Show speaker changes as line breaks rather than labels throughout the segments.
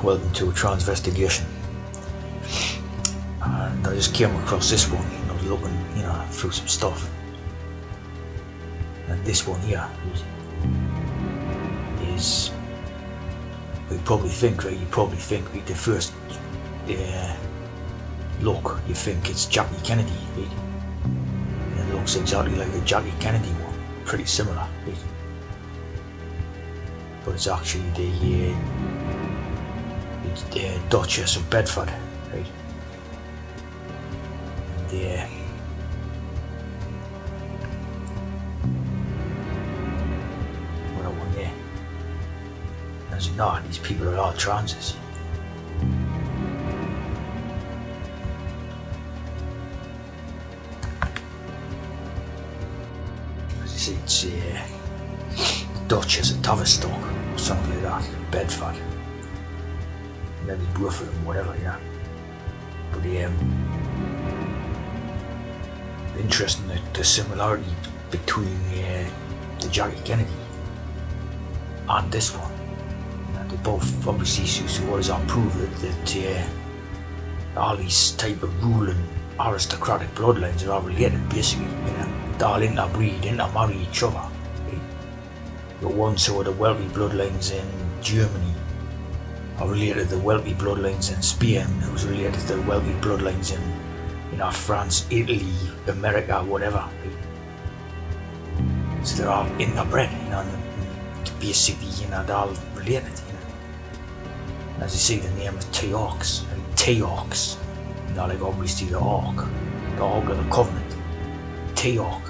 welcome to a transvestigation. And I just came across this one. I was looking, through some stuff, and this one here is you probably think with the first look, you think it's Jackie Kennedy, right? And it looks exactly like the Jackie Kennedy one, pretty similar, right? But it's actually the Duchess of Bedford, right? And what one there? As you know, these people are all transes. As you see, it's Duchess of Tavistock, or something like that, Bedford. Maybe both of them, whatever, But interesting the similarity between the Jackie Kennedy and this one. They both obviously was on proof that all these type of ruling aristocratic bloodlines are all related, basically. They all interbreed, intermarry each other. Right? The ones who are the wealthy bloodlines in Germany are related to the wealthy bloodlines in Spain, who's related to the wealthy bloodlines in France, Italy, America, whatever. Right? So they're all interbred, and basically, they're all related. As you see, the name is Teox, right? Teox, like obviously the Ark of the Covenant, Teox,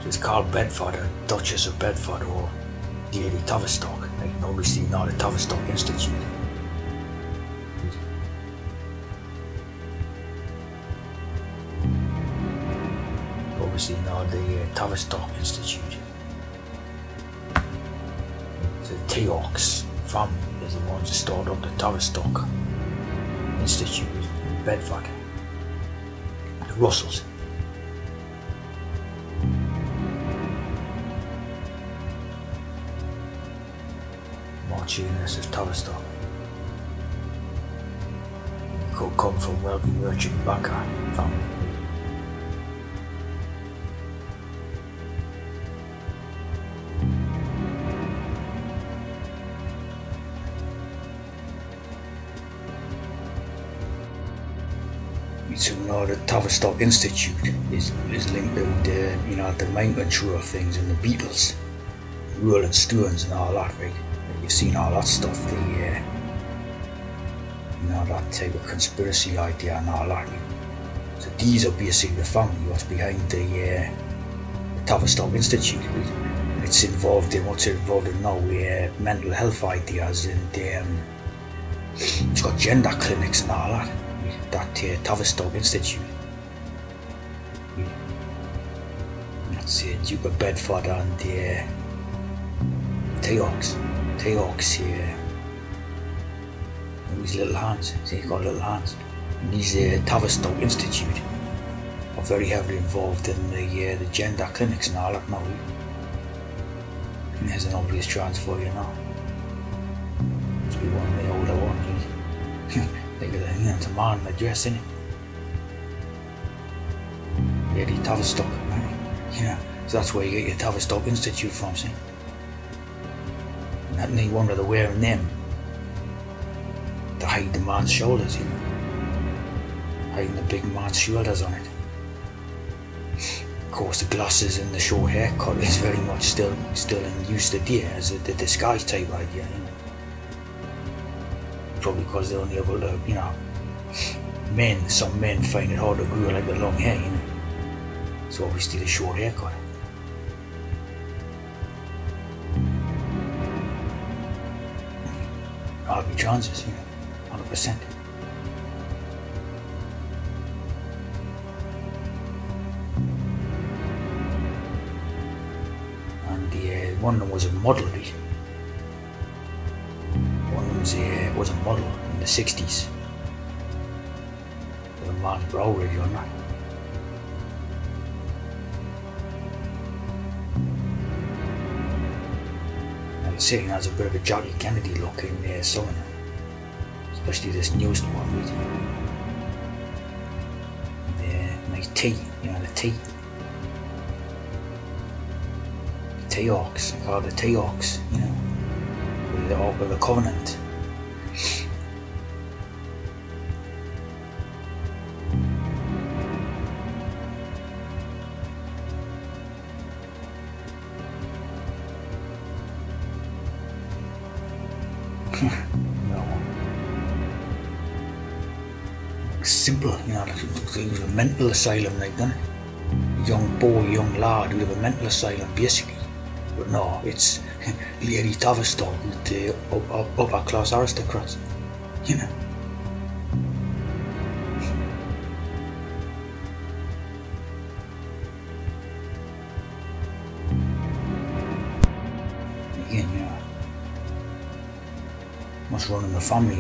So it's called Bedford, or Duchess of Bedford, or Lady Tavistock, like obviously not the Tavistock Institute. Obviously not the Tavistock Institute. The Teox family is the ones that started up the Tavistock Institute in Bedford. The Russells. Marchioness of Tavistock. Could come from wealthy merchant banker family. So now the Tavistock Institute is linked to the main control of things and the Beatles, Rolling Stones and all that, right? You've seen all that stuff, that type of conspiracy idea and all that. So these are basically the family what's behind the Tavistock Institute. Right? It's involved in what's involved in now, mental health ideas, and it's got gender clinics and all that. That Tavistock Institute. That's Duke of Bedford and Teox here. These little hands, see, he's got little hands. And these Tavistock Institute are very heavily involved in the gender clinics and all that now. And there's an obvious transfer, Must be one of the older ones. Look at that, it's a man in a dress, isn't it? Lady Tavistock, right? So that's where you get your Tavistock Institute from, see? And that need wonder they're wearing them to hide the man's shoulders, hiding the big man's shoulders on it. Of course, the glasses and the short haircut is very much still in use today as the disguise type idea, Probably because they're only able to, some men find it hard to grow like the long hair, So obviously the short haircut. I'll be chances, 100%. And one of them was a model. Was a model in the 60s. With a man's brow really on that. like I say, it has a bit of a Jackie Kennedy look in there, some of them. Especially this newest one, right? Nice tea, you know, the tea. The tea hawks, they call it the tea hawks, you know, with the Ark of the Covenant. Simple, you know, it was a mental asylum, like that. A young boy, young lad who live a mental asylum, basically. But no, it's Lady Tavistock with the upper class aristocrats, you know. Again, you know, what's wrong in the family?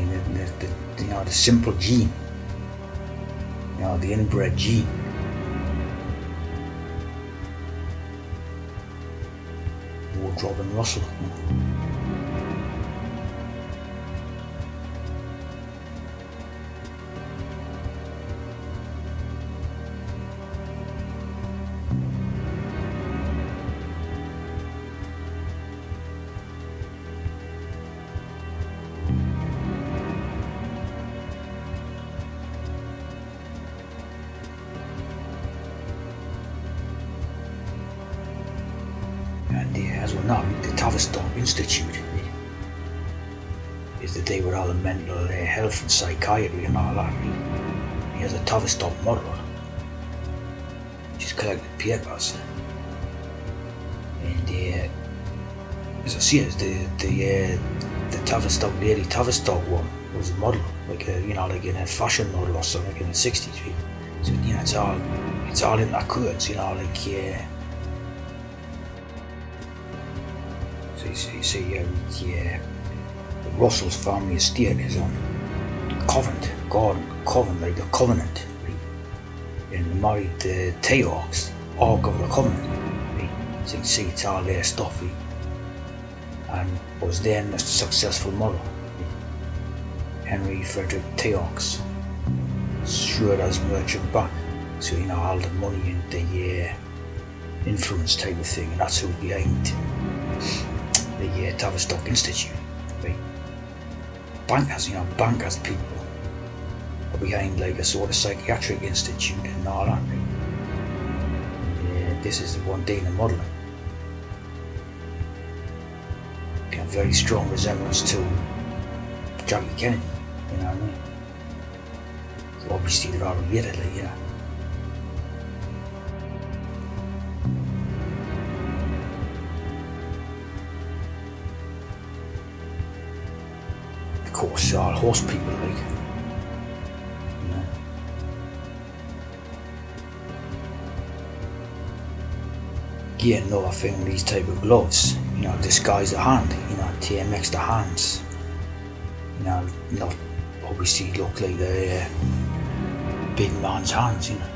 You know, the simple gene. You know, the inbred gene. Wardrobe and Russell. You know. And as we know, the Tavistock Institute is the day with all the mental health and psychiatry and all that. He has a Tavistock model, just collected papers. And as I see it, the Tavistock, Lady Tavistock one was a model, like a, you know, like in a fashion model or something, like in the 60s. So you know, it's all in that codes, you know, like you see, the Russell's family estate is on Covent, like the Covenant, right? And they married the Teahawks, Ark of the Covenant, right? So you can see it's all their stuff, right? And was then a successful model, right? Henry Frederick Teahawks, sure as merchant bank, so you know, all the money and the influence type of thing, and that's who's behind the Tavistock Institute, right? Bankers, you know, bankers people are behind like a sort of psychiatric institute and all that, right? And, this is the one dealing in modelling. You know, very strong resemblance to Jackie Kennedy, you know what I mean? So obviously they're all related, like, you know. Of course, all horse people, like, you know. Again, another thing with these type of gloves, you know, disguise the hand, you know, TMX the hands, you know, not obviously look like the big man's hands, you know.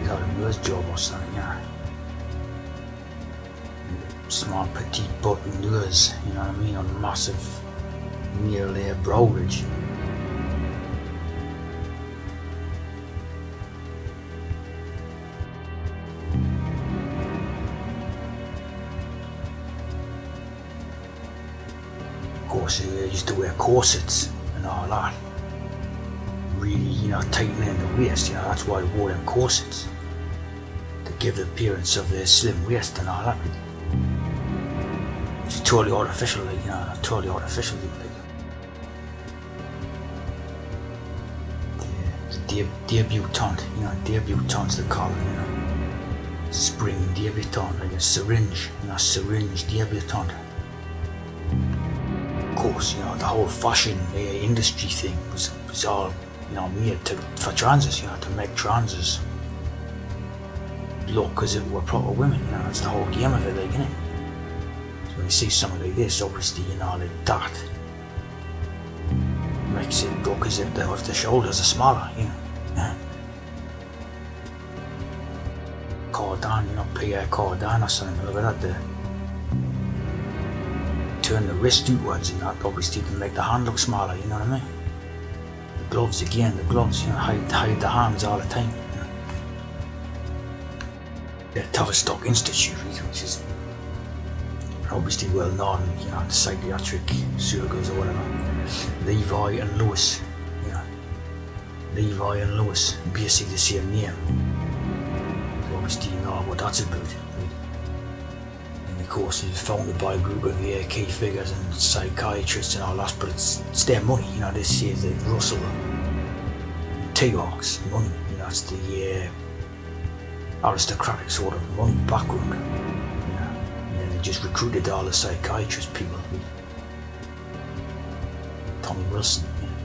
Got a nurse job or something, yeah. Small petite button nose, you know what I mean, on massive near layer brow ridge. Of course, they used to wear corsets and all that. Really, you know, tightening the waist, you know, that's why they wore them corsets. To give the appearance of their slim waist and all that. Which is totally artificial, like, you know, totally artificial, like. The debutante, you know, debutantes they call it, you know. Spring debutante, like a syringe, you know, syringe debutante. Of course, you know, the whole fashion industry thing was all, you know, made for transes, you know, to make transes look as if we're proper women, you know, that's the whole game of it, like, innit? So when you see something like this, obviously, you know, like that makes it look as if the shoulders are smaller, you know. Yeah. Cardan, you know, Pierre Cardan or something, look at that. Turn the wrist outwards and that obviously to make the hand look smaller, you know what I mean? The gloves again, you know, hide the hands all the time. You know? The Tavistock Institute, which is obviously well known, you know, the psychiatric circles or whatever. Levi and Lewis, you know. Levi and Lewis, basically the same name. So obviously you know what that's about. And of course it's founded by a group of key figures and psychiatrists and all that, but it's their money, you know. This is the Russell T-Hawks money, you know, it's the aristocratic sort of money background, you know. And they just recruited all the psychiatrist people. Tommy Wilson, you know,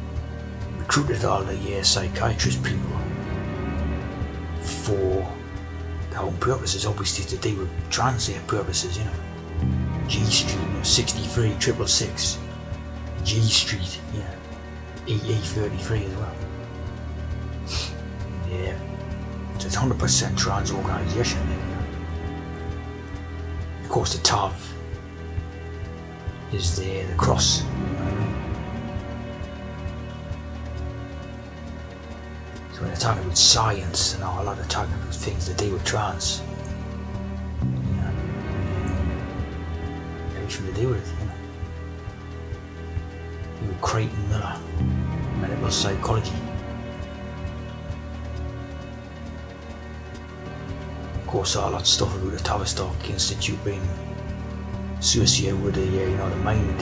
recruited all the psychiatrist people for their own purposes, obviously to do with transit purposes, you know. G Street, you know, 63 666, G Street, you know, EE 33 as well. Yeah, so it's 100% trans organisation, you know. Of course the Tav is the cross, you know what I mean? So when they're talking about science and all that, they're talking about things that do with trans, you know, everything to do with it, you know. You with Creighton Miller, medical psychology. Of course, all that stuff about the Tavistock Institute being associated with the, you know, the mind,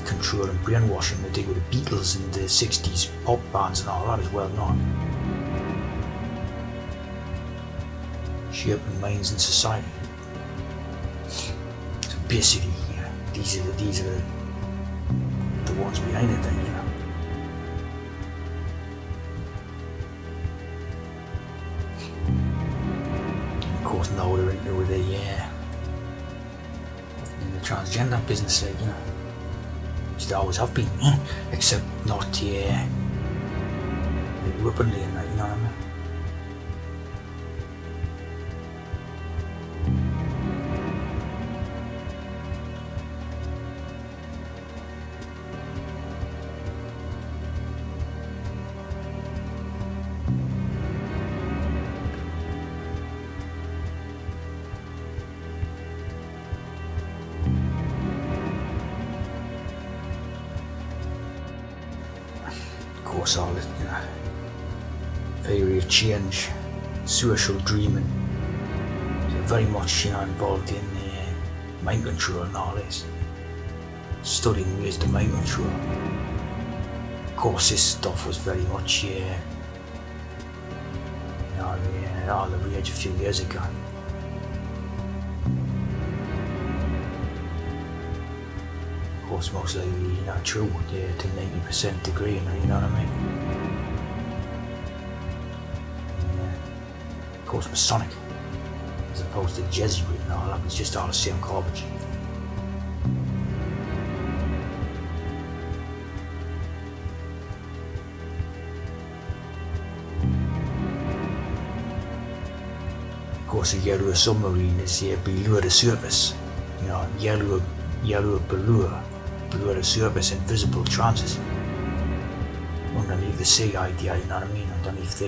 control and brainwashing they did with the Beatles and the 60s pop bands and all that is well known. Shaping minds in society. So basically, you know, these are the ones behind it then, you know. And of course now they're into the transgender business, like, you know. Which they always have been, except not like openly and that, you know what I mean? Of course, all it, you know, theory of change, social dreaming, so very much, you know, involved in mind control and all this, studying ways to mind control. Of course, this stuff was very much, you know, all the rage a few years ago. Of course, most likely, you know, true, to 90% degree, you know what I mean? Yeah. Of course, Masonic, as opposed to Jesuit and all that, it's just all the same garbage. Of course, a yellow submarine is below the surface, you know, yellow below the surface, invisible transit underneath the sea idea, you know what I mean, underneath the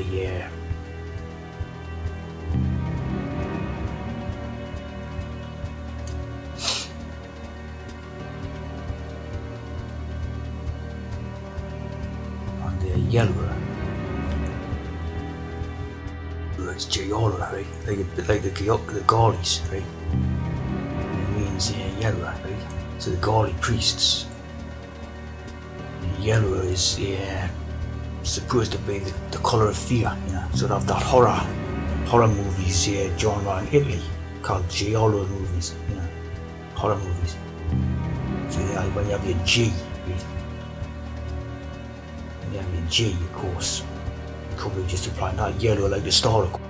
on the yellow, it's Giolo, right, like the Gaullies, right, and it means yellow, right. So the Gauli priests, yellow is supposed to be the colour of fear, you know, sort of that horror movies genre in Italy called giallo movies, you know, horror movies. So when you have your G, right? When you have your G, of course, probably just applying that yellow like the star, of course.